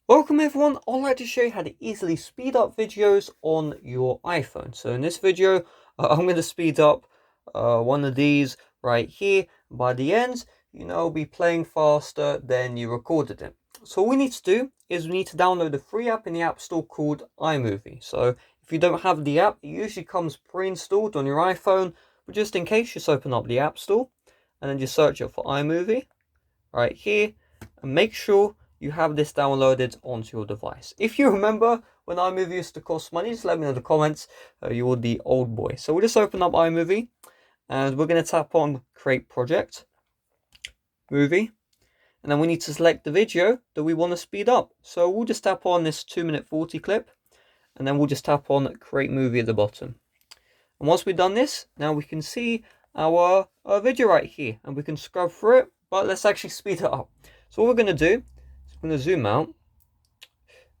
Welcome everyone, I'd like to show you how to easily speed up videos on your iPhone. So in this video, I'm going to speed up one of these right here. By the end, it'll be playing faster than you recorded it. So all we need to do is we need to download a free app in the App Store called iMovie. So if you don't have the app, it usually comes pre-installed on your iPhone, but just in case, just open up the App Store and then just search it for iMovie right here and make sure you have this downloaded onto your device. If you remember when iMovie used to cost money, just let me know in the comments. You're the old boy. So we'll just open up iMovie and we're going to tap on create project, movie, and then we need to select the video that we want to speed up. So we'll just tap on this 2:40 clip and then we'll just tap on create movie at the bottom. And once we've done this, now we can see our video right here and we can scrub through it, but let's actually speed it up. So what we're going to do, I'm going to zoom out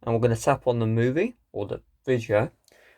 and we're going to tap on the movie or the video,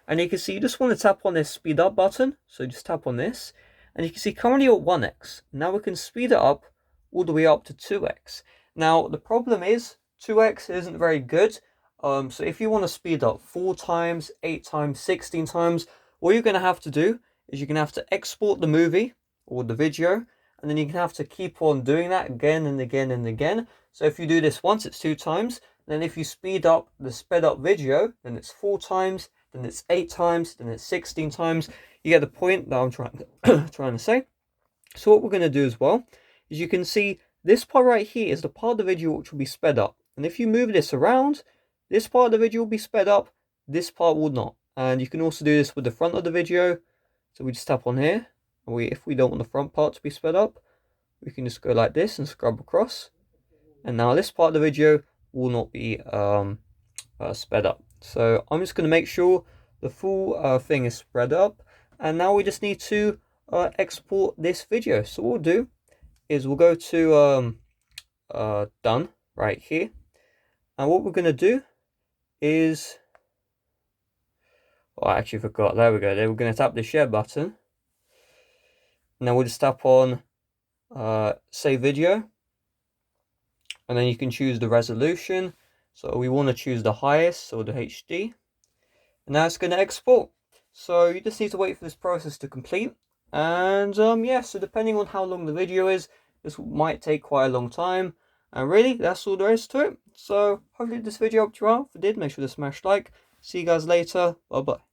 and you can see you just want to tap on this speed up button. So just tap on this and you can see currently at 1x. Now we can speed it up all the way up to 2x. Now the problem is 2x isn't very good. So if you want to speed up 4 times, 8 times, 16 times, all you're going to have to do is you're going to have to export the movie or the video, and then you're going to have to keep on doing that again and again and again. So if you do this once, it's 2 times. Then if you speed up the sped up video, then it's 4 times, then it's 8 times, then it's 16 times. You get the point that I'm trying to say. So what we're going to do as well is you can see this part right here is the part of the video which will be sped up. And if you move this around, this part of the video will be sped up, this part will not. And you can also do this with the front of the video. So we just tap on here. And if we don't want the front part to be sped up, we can just go like this and scrub across. And now this part of the video will not be sped up. So I'm just going to make sure the full thing is spread up. And now we just need to export this video. So what we'll do is we'll go to done right here. And what we're going to do is, I actually forgot. There we go. We're going to tap the share button. And then we'll just tap on save video. And then you can choose the resolution. So we want to choose the highest, or the HD. And now it's going to export. So you just need to wait for this process to complete. And yeah, so depending on how long the video is, this might take quite a long time. And really, that's all there is to it. So hopefully this video helped you out. If it did, make sure to smash like. See you guys later. Bye bye.